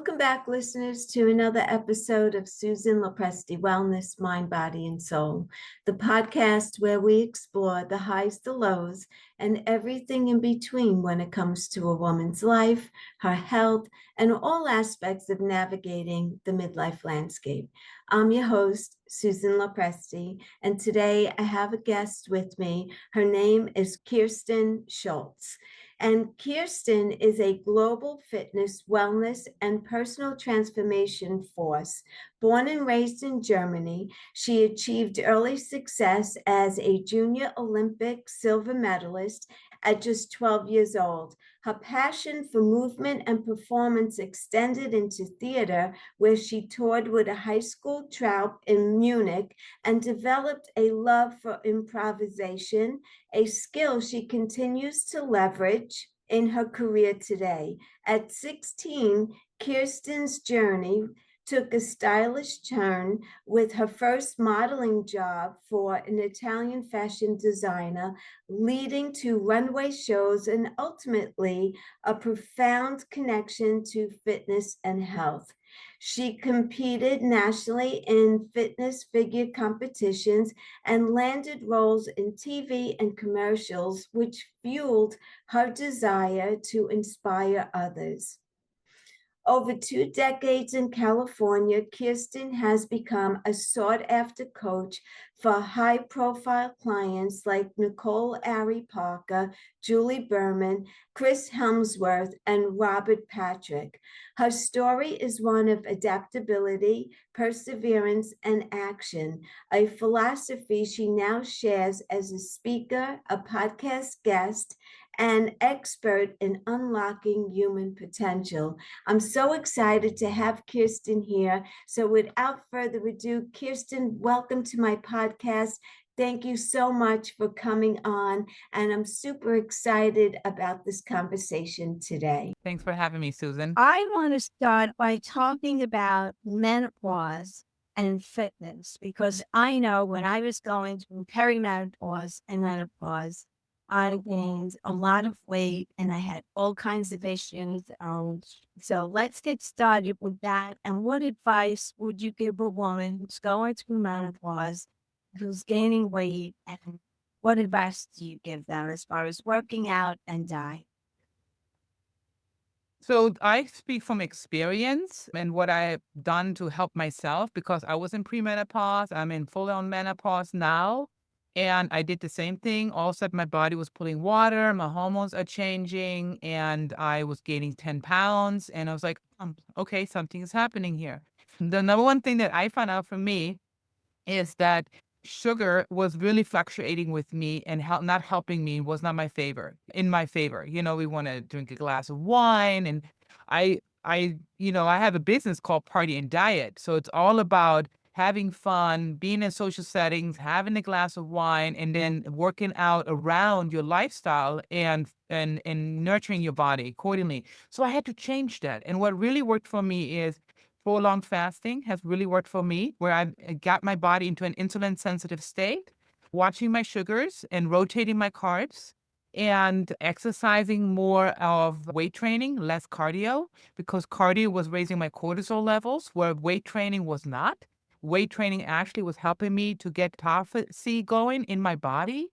Welcome back, listeners, to another episode of Susan LoPresti Wellness, Mind, Body, and Soul, the podcast where we explore the highs, the lows, and everything in between when it comes to a woman's life, her health, and all aspects of navigating the midlife landscape. I'm your host, Susan LoPresti, and today I have a guest with me. Her name is Kerstin Schulze. And Kerstin is a global fitness, wellness, and personal transformation force. Born and raised in Germany, she achieved early success as a junior Olympic silver medalist at just 12 years old. Her passion for movement and performance extended into theater, where she toured with a high school troupe in Munich and developed a love for improvisation, a skill she continues to leverage in her career today. At 16, Kerstin's journey took a stylish turn with her first modeling job for an Italian fashion designer, leading to runway shows and ultimately a profound connection to fitness and health. She competed nationally in fitness figure competitions and landed roles in TV and commercials, which fueled her desire to inspire others. Over 2 decades in California, Kerstin has become a sought-after coach for high-profile clients like Nicole Ari Parker, Julie Berman, Chris Helmsworth, and Robert Patrick. Her story is one of adaptability, perseverance, and action, a philosophy she now shares as a speaker, a podcast guest, and expert in unlocking human potential. I'm so excited to have Kerstin here. So without further ado, Kerstin, welcome to my podcast. Thank you so much for coming on. And I'm super excited about this conversation today. Thanks for having me, Susan. I want to start by talking about menopause and fitness, because I know when I was going through perimenopause and menopause, I gained a lot of weight and I had all kinds of issues. So let's get started with that. And what advice would you give a woman who's going through menopause, who's gaining weight, and what advice do you give them as far as working out and diet? So I speak from experience and what I've done to help myself because I was in premenopause. I'm in full-on menopause now. And I did the same thing. All of a sudden, my body was pulling water, my hormones are changing, and I was gaining 10 pounds. And I was like, okay, something is happening here. The number one thing that I found out for me is that sugar was really fluctuating with me and not helping me, was not in my favor. We want to drink a glass of wine, and I have a business called Party and Diet. So it's all about having fun, being in social settings, having a glass of wine, and then working out around your lifestyle and nurturing your body accordingly. So I had to change that. And what really worked for me is prolonged fasting has really worked for me, where I got my body into an insulin sensitive state, watching my sugars and rotating my carbs, and exercising more of weight training, less cardio, because cardio was raising my cortisol levels, where weight training was not. Weight training actually was helping me to get autophagy going in my body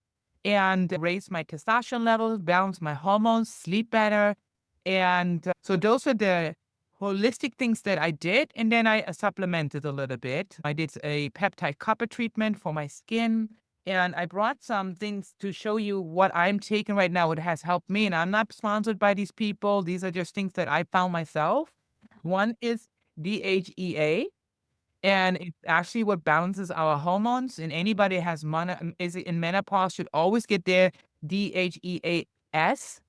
and raise my testosterone levels, balance my hormones, sleep better. And so those are the holistic things that I did. And then I supplemented a little bit. I did a peptide copper treatment for my skin. And I brought some things to show you what I'm taking right now. It has helped me. And I'm not sponsored by these people. These are just things that I found myself. One is DHEA. And it's actually what balances our hormones. And anybody is in menopause should always get their DHEAS/S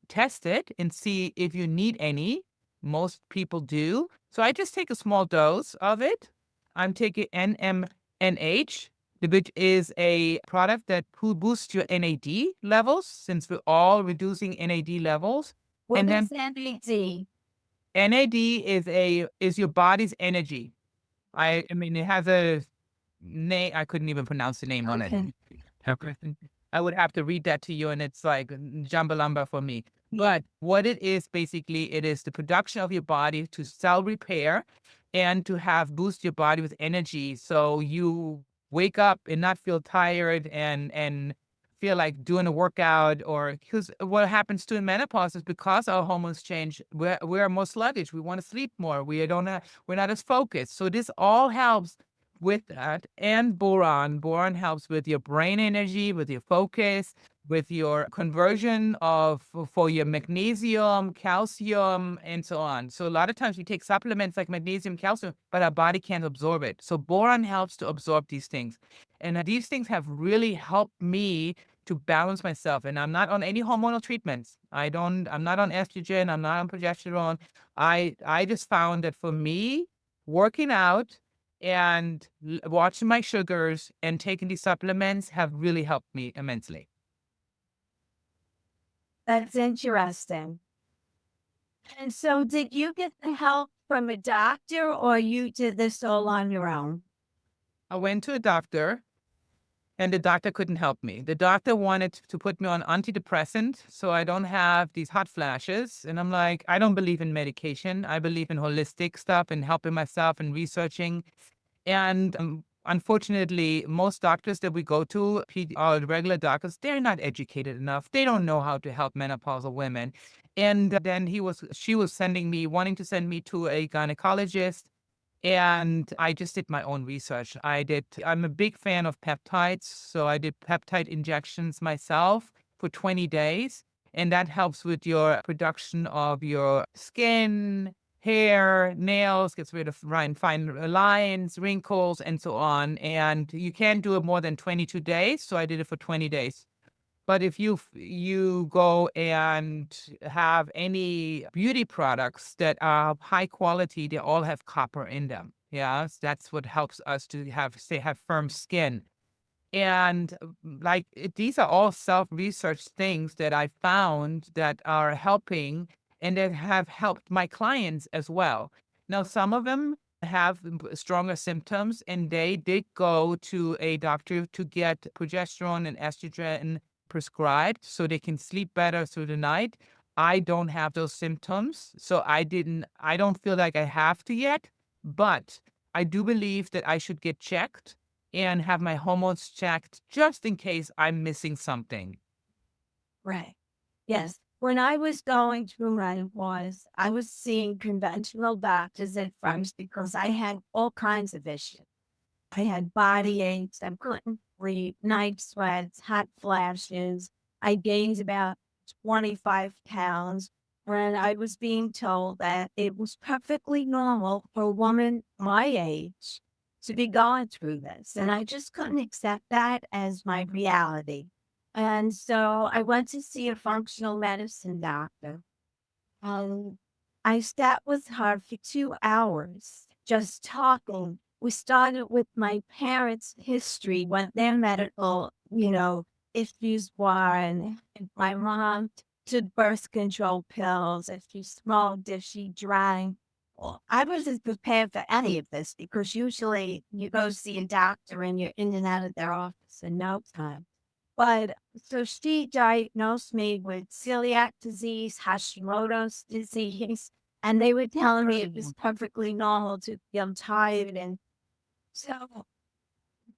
tested and see if you need any. Most people do. So I just take a small dose of it. I'm taking NMNH, which is a product that boosts your NAD levels, since we're all reducing NAD levels. What And is then NAD? NAD is your body's energy. I mean, it has a name. I couldn't even pronounce the name on it. Okay. I would have to read that to you, and it's like jambalamba for me. But what it is basically, it is the production of your body to cell repair and to have boost your body with energy. So you wake up and not feel tired and feel like doing a workout. Or because what happens to in menopause is because our hormones change, we're more sluggish. We want to sleep more. We're not as focused. So this all helps with that. And boron helps with your brain energy, with your focus, with your conversion of for your magnesium, calcium, and so on. So a lot of times we take supplements like magnesium, calcium, but our body can't absorb it. So boron helps to absorb these things. And these things have really helped me to balance myself. And I'm not on any hormonal treatments. I'm not on estrogen. I'm not on progesterone. I just found that for me, working out and watching my sugars and taking these supplements have really helped me immensely. That's interesting. And so did you get the help from a doctor or you did this all on your own? I went to a doctor and the doctor couldn't help me. The doctor wanted to put me on antidepressant so I don't have these hot flashes. And I'm like, I don't believe in medication. I believe in holistic stuff and helping myself and researching. And unfortunately, most doctors that we go to, regular doctors, they're not educated enough. They don't know how to help menopausal women. And then she was wanting to send me to a gynecologist. And I just did my own research. I'm a big fan of peptides. So I did peptide injections myself for 20 days. And that helps with your production of your skin, hair, nails, gets rid of fine lines, wrinkles, and so on. And you can't do it more than 22 days. So I did it for 20 days. But if you go and have any beauty products that are high quality, they all have copper in them. Yeah, so that's what helps us to have firm skin. And these are all self-research things that I found that are helping and that have helped my clients as well. Now, some of them have stronger symptoms and they did go to a doctor to get progesterone and estrogen prescribed so they can sleep better through the night. I don't have those symptoms, so I don't feel like I have to yet, but I do believe that I should get checked and have my hormones checked just in case I'm missing something. Right. Yes. When I was going through menopause, I was seeing conventional doctors at first because I had all kinds of issues. I had body aches, I couldn't sleep, night sweats, hot flashes. I gained about 25 pounds when I was being told that it was perfectly normal for a woman my age to be going through this. And I just couldn't accept that as my reality. And so I went to see a functional medicine doctor. Um, I sat with her for 2 hours just talking. We started with my parents' history, what their medical, issues were, and my mom took birth control pills. If she smoked, if she drank. Well, I wasn't prepared for any of this because usually you go see a doctor and you're in and out of their office in no time. But so she diagnosed me with celiac disease, Hashimoto's disease, and they were telling me it was perfectly normal to feel tired. And so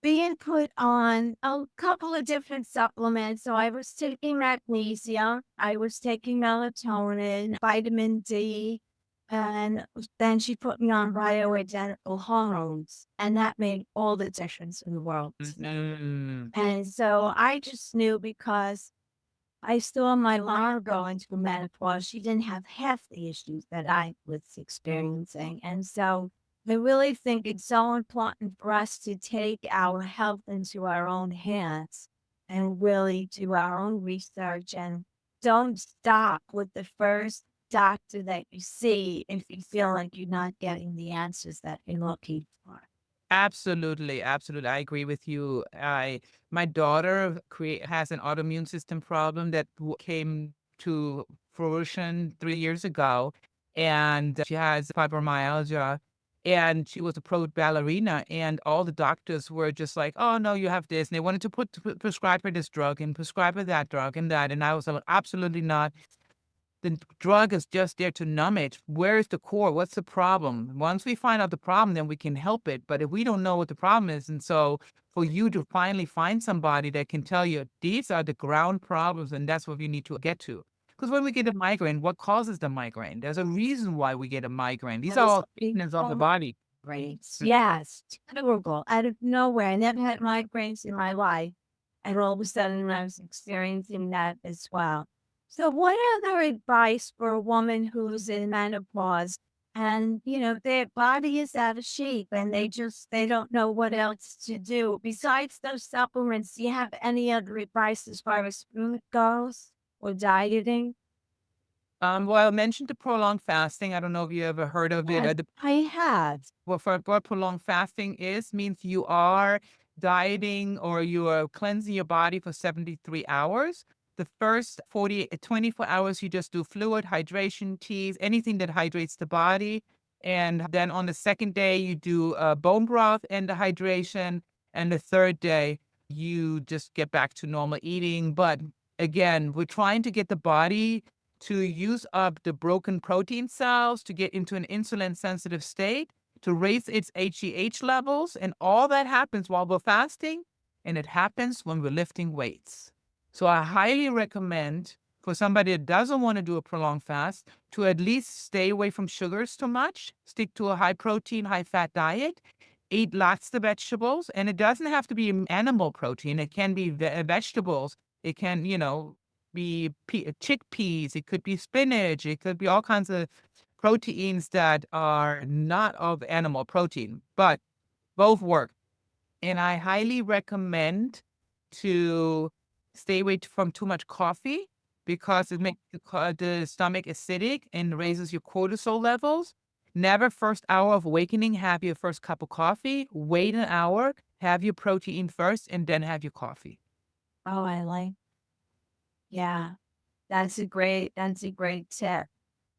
being put on a couple of different supplements. So I was taking magnesium, I was taking melatonin, vitamin D, and then she put me on bioidentical hormones. And that made all the difference in the world. Mm. And so I just knew because I saw my mom going through menopause. She didn't have half the issues that I was experiencing. And so I really think it's so important for us to take our health into our own hands and really do our own research and don't stop with the first doctor that you see if you feel like you're not getting the answers that you're looking for. Absolutely, absolutely. I agree with you. My daughter has an autoimmune system problem that came to fruition 3 years ago, and she has fibromyalgia. And she was a pro ballerina, and all the doctors were just like, "Oh no, you have this," and they wanted to prescribe her this drug and prescribe her that drug and that. And I was like, "Absolutely not." the drug is just there to numb it. Where is the core? What's the problem? Once we find out the problem, then we can help it. But if we don't know what the problem is, and so for you to finally find somebody that can tell you these are the ground problems, and that's what you need to get to. Because when we get a migraine, what causes the migraine? There's a reason why we get a migraine. These That are is all big signals of the problem. body. Right. Yes. Terrible. Out of nowhere. I never had migraines in my life. And all of a sudden I was experiencing that as well. So what other advice for a woman who's in menopause and, their body is out of shape and they don't know what else to do? Besides those supplements, do you have any other advice as far as food goes or dieting? Well, I mentioned the prolonged fasting. I don't know if you ever heard of it. Yes, I have. Well, for what prolonged fasting is, means you are dieting or you are cleansing your body for 73 hours. The first 24 hours, you just do fluid, hydration, teas, anything that hydrates the body. And then on the second day, you do bone broth and the hydration. And the third day, you just get back to normal eating. But again, we're trying to get the body to use up the broken protein cells to get into an insulin sensitive state, to raise its HGH levels. And all that happens while we're fasting. And it happens when we're lifting weights. So I highly recommend for somebody that doesn't want to do a prolonged fast to at least stay away from sugars too much, stick to a high protein, high fat diet, eat lots of vegetables. And it doesn't have to be animal protein. It can be vegetables. It can, be chickpeas. It could be spinach. It could be all kinds of proteins that are not of animal protein, but both work. And I highly recommend to stay away from too much coffee because it makes the stomach acidic and raises your cortisol levels. Never first hour of awakening, have your first cup of coffee. Wait an hour, have your protein first, and then have your coffee. Oh, I like. Yeah, that's a great tip.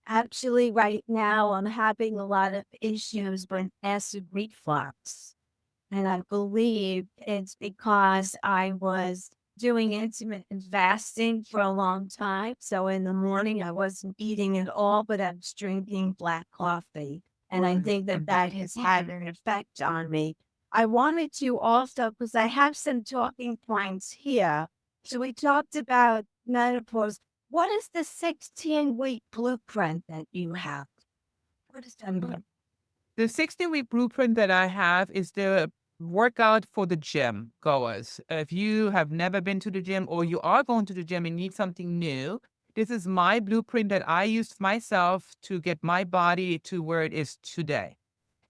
Actually, right now I'm having a lot of issues with acid reflux. And I believe it's because I was doing intermittent fasting for a long time. So in the morning, I wasn't eating at all, but I was drinking black coffee. And I think that that has had an effect on me. I wanted to also, because I have some talking points here. So we talked about menopause. What is the 16-week blueprint that you have? What is that? The 16-week blueprint that I have is the workout for the gym goers. If you have never been to the gym or you are going to the gym and need something new, this is my blueprint that I used myself to get my body to where it is today.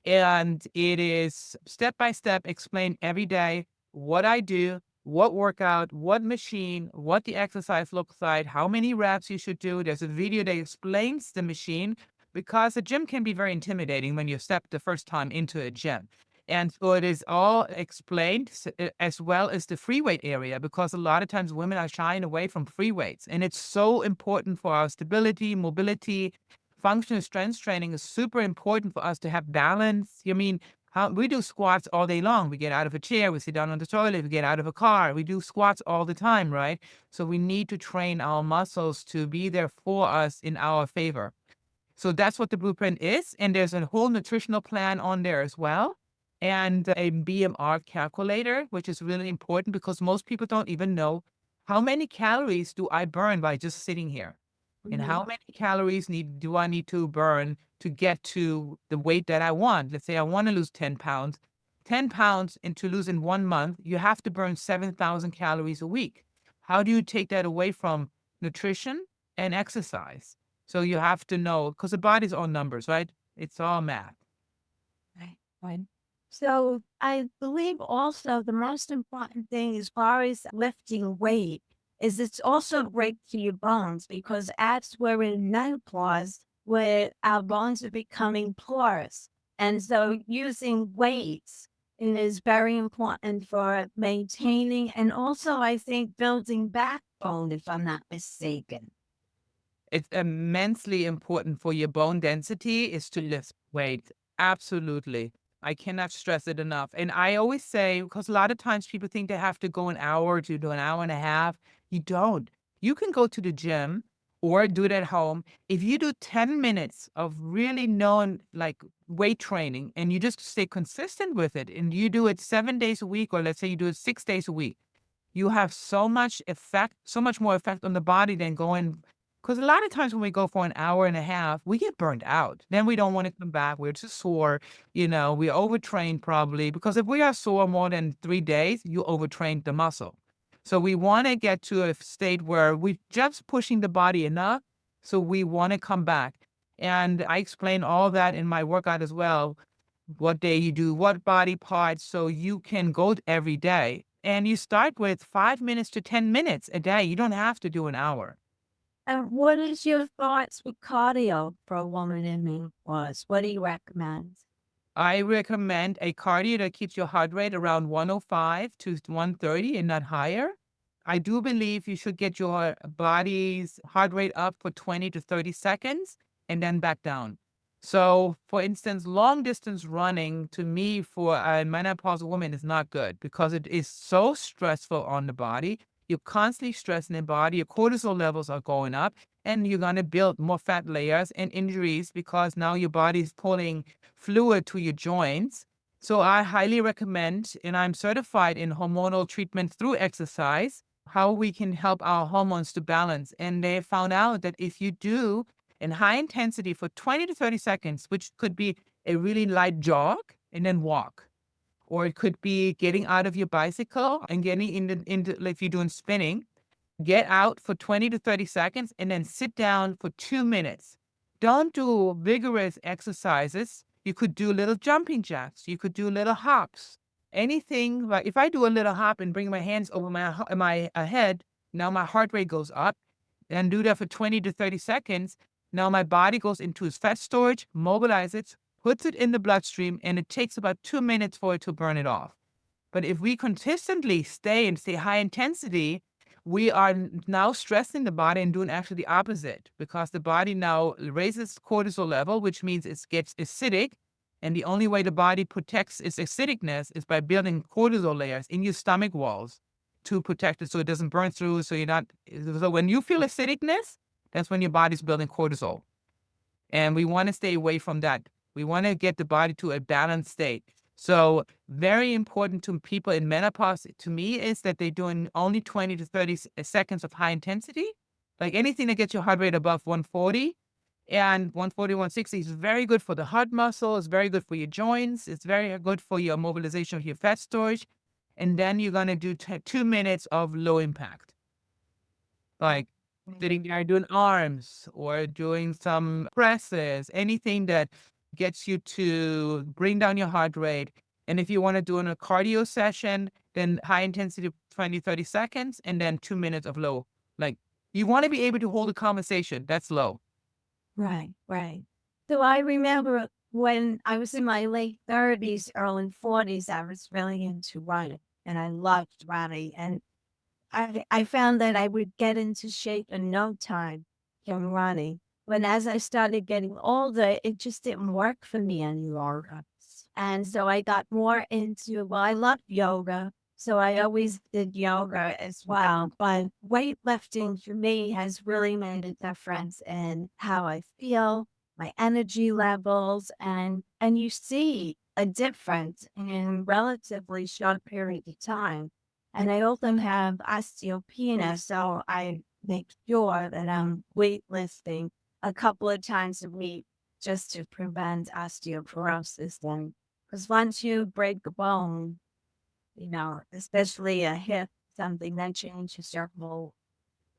And it is step by step, explain every day what I do, what workout, what machine, what the exercise looks like, how many reps you should do. There's a video that explains the machine because a gym can be very intimidating when you step the first time into a gym. And so it is all explained as well as the free weight area, because a lot of times women are shying away from free weights. And it's so important for our stability, mobility. Functional strength training is super important for us to have balance. I mean, we do squats all day long. We get out of a chair, we sit down on the toilet, we get out of a car. We do squats all the time, right? So we need to train our muscles to be there for us in our favor. So that's what the blueprint is. And there's a whole nutritional plan on there as well. And a BMR calculator, which is really important because most people don't even know how many calories do I burn by just sitting here. And how many calories do I need to burn to get to the weight that I want? Let's say I want to lose 10 pounds. 10 pounds and to lose in 1 month, you have to burn 7,000 calories a week. How do you take that away from nutrition and exercise? So you have to know, because the body's all numbers, right? It's all math. Right. Right. So I believe also the most important thing as far as lifting weight is it's also great for your bones because as we're in menopause, where our bones are becoming porous. And so using weights is very important for maintaining and also I think building backbone, if I'm not mistaken. It's immensely important for your bone density is to lift weight. Absolutely. I cannot stress it enough. And I always say, because a lot of times people think they have to go an hour to do an hour and a half. You don't. You can go to the gym or do it at home. If you do 10 minutes of really known like weight training and you just stay consistent with it and you do it 7 days a week, or let's say you do it 6 days a week, you have so much effect, so much more effect on the body than going. Because a lot of times when we go for an hour and a half, we get burned out. Then we don't want to come back. We're just sore. We overtrained probably, because if we are sore more than 3 days, you overtrained the muscle. So we want to get to a state where we're just pushing the body enough. So we want to come back. And I explain all that in my workout as well. What day you do what body parts, so you can go every day. And you start with 5 minutes to 10 minutes a day. You don't have to do an hour. And what is your thoughts with cardio for a woman in menopause? What do you recommend? I recommend a cardio that keeps your heart rate around 105 to 130 and not higher. I do believe you should get your body's heart rate up for 20 to 30 seconds and then back down. So, for instance, long distance running to me for a menopausal woman is not good because it is so stressful on the body. You're constantly stressing the body, your cortisol levels are going up, and you're going to build more fat layers and injuries because now your body is pulling fluid to your joints. So I highly recommend, and I'm certified in hormonal treatment through exercise, how we can help our hormones to balance. And they found out that if you do in high intensity for 20 to 30 seconds, which could be a really light jog and then walk, or it could be getting out of your bicycle and getting into like if you're doing spinning, get out for 20 to 30 seconds and then sit down for 2 minutes. Don't do vigorous exercises. You could do little jumping jacks. You could do little hops. Anything like if I do a little hop and bring my hands over my head, now my heart rate goes up, and do that for 20 to 30 seconds. Now my body goes into its fat storage, mobilizes it, puts it in the bloodstream, and it takes about 2 minutes for it to burn it off. But if we consistently stay high intensity, we are now stressing the body and doing actually the opposite, because the body now raises cortisol level, which means it gets acidic. And the only way the body protects its acidicness is by building cortisol layers in your stomach walls to protect it so it doesn't burn through. So when you feel acidicness, that's when your body's building cortisol. And we want to stay away from that. We want to get the body to a balanced state. So very important to people in menopause to me is that they're doing only 20 to 30 seconds of high intensity. Like anything that gets your heart rate above 140, and 140, 160 is very good for the heart muscle. It's very good for your joints. It's very good for your mobilization of your fat storage. And then you're going to do 2 minutes of low impact, like sitting there doing arms or doing some presses, anything that gets you to bring down your heart rate. And if you want to do in a cardio session, then high intensity 20, 30 seconds, and then 2 minutes of low. Like you want to be able to hold a conversation. That's low. Right, right. So I remember when I was in my late 30s, early 40s, I was really into running and I loved running. And I found that I would get into shape in no time from running. But as I started getting older, it just didn't work for me anymore. And so I got more into, well, I love yoga. So I always did yoga as well. But weightlifting for me has really made a difference in how I feel, my energy levels, and you see a difference in relatively short period of time. And I also have osteopenia, so I make sure that I'm weightlifting a couple of times a week just to prevent osteoporosis. Because once you break a bone, especially a hip, something that changes your whole.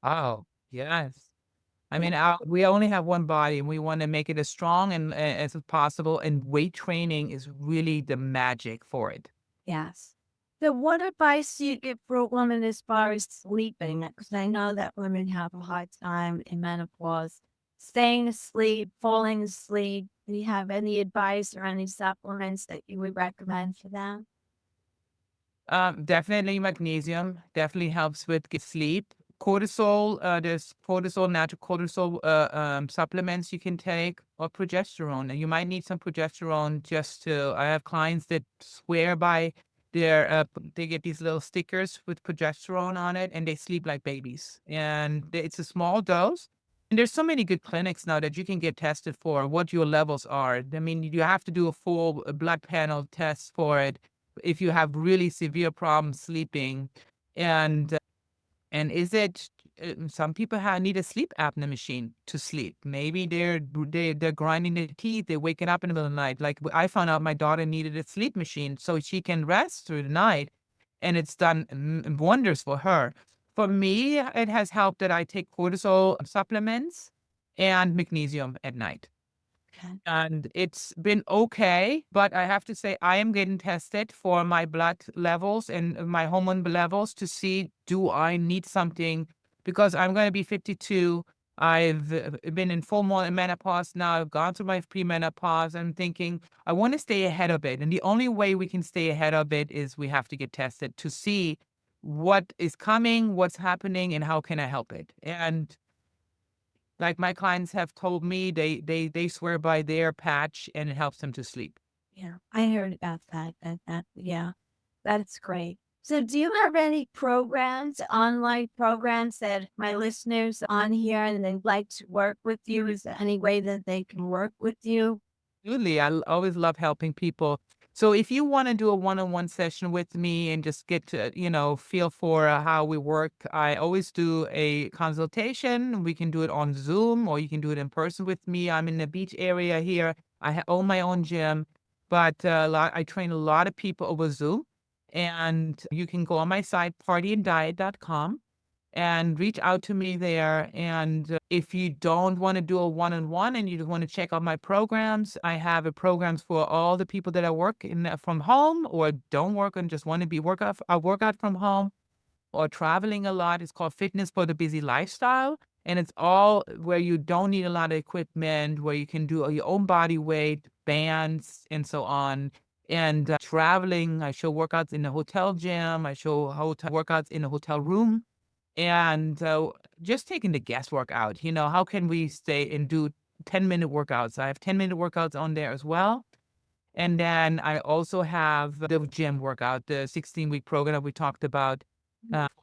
Oh, yes. I mean, we only have one body and we want to make it as strong and as possible. And weight training is really the magic for it. Yes. So what advice do you give for a woman as far as sleeping? Because I know that women have a hard time in menopause, staying asleep, falling asleep. Do you have any advice or any supplements that you would recommend for them? Definitely magnesium definitely helps with good sleep. Cortisol, there's cortisol, natural cortisol supplements you can take, or progesterone. And you might need some progesterone just to. I have clients that swear by they get these little stickers with progesterone on it, and they sleep like babies. And it's a small dose, And there's so many good clinics now that you can get tested for what your levels are. I mean, you have to do a full blood panel test for it if you have really severe problems sleeping. And and is it some people need a sleep apnea machine to sleep. Maybe they're grinding their teeth, they're waking up in the middle of the night. Like I found out my daughter needed a sleep machine so she can rest through the night, and it's done wonders for her. For me, it has helped that I take cortisol supplements and magnesium at night. Okay. And it's been okay, but I have to say I am getting tested for my blood levels and my hormone levels to see, do I need something? Because I'm going to be 52. I've been in full menopause now. I've gone through my premenopause. I'm thinking I want to stay ahead of it. And the only way we can stay ahead of it is we have to get tested to see what is coming, what's happening, and how can I help it. And like my clients have told me they swear by their patch and it helps them to sleep. Yeah, I heard about that. Yeah, that's great. So, do you have any programs, online programs that my listeners on here and they'd like to work with you? Is there any way that they can work with you? Absolutely. Always love helping people. So if you want to do a one-on-one session with me and just get to, feel for how we work, I always do a consultation. We can do it on Zoom or you can do it in person with me. I'm in the beach area here. I own my own gym, but I train a lot of people over Zoom. And you can go on my site, partyanddiet.com, and reach out to me there. And if you don't want to do a one-on-one and you just want to check out my programs, I have a programs for all the people that I work in from home or don't work and just want to be workout from home or traveling a lot. It's called Fitness for the Busy Lifestyle. And it's all where you don't need a lot of equipment, where you can do your own body weight, bands, and so on. And traveling, I show workouts in the hotel gym. I show hotel workouts in the hotel room. And just taking the guesswork out, how can we stay and do 10-minute workouts? I have 10-minute workouts on there as well. And then I also have the gym workout, the 16-week program that we talked about.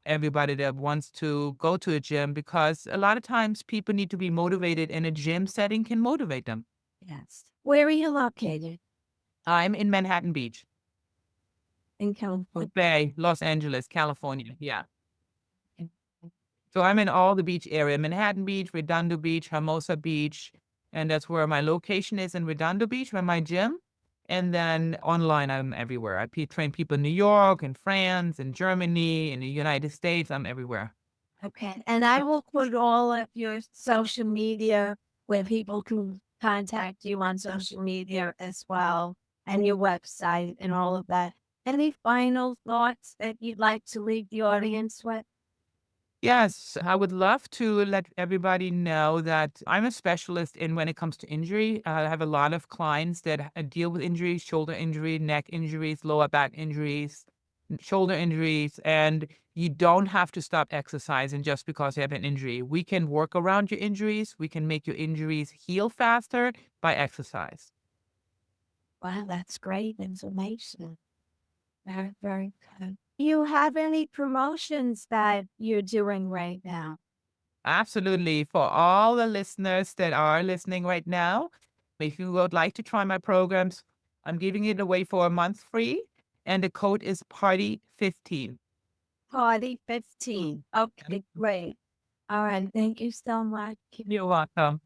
Everybody that wants to go to a gym, because a lot of times people need to be motivated, and a gym setting can motivate them. Yes. Where are you located? I'm in Manhattan Beach, In California. Bay, Los Angeles, California. Yeah. So I'm in all the beach area, Manhattan Beach, Redondo Beach, Hermosa Beach, and that's where my location is in Redondo Beach, where my gym. And then online, I'm everywhere. I train people in New York and France and Germany and the United States. I'm everywhere. Okay. And I will put all of your social media where people can contact you on social media as well, and your website and all of that. Any final thoughts that you'd like to leave the audience with? Yes, I would love to let everybody know that I'm a specialist in when it comes to injury. I have a lot of clients that deal with injuries, shoulder injury, neck injuries, lower back injuries, shoulder injuries, and you don't have to stop exercising just because you have an injury. We can work around your injuries. We can make your injuries heal faster by exercise. Wow, that's great information. Very, very good. You have any promotions that you're doing right now? Absolutely. For all the listeners that are listening right now, if you would like to try my programs, I'm giving it away for a month free, and the code is party15. Party 15. Okay, great. All right. Thank you so much. You're welcome.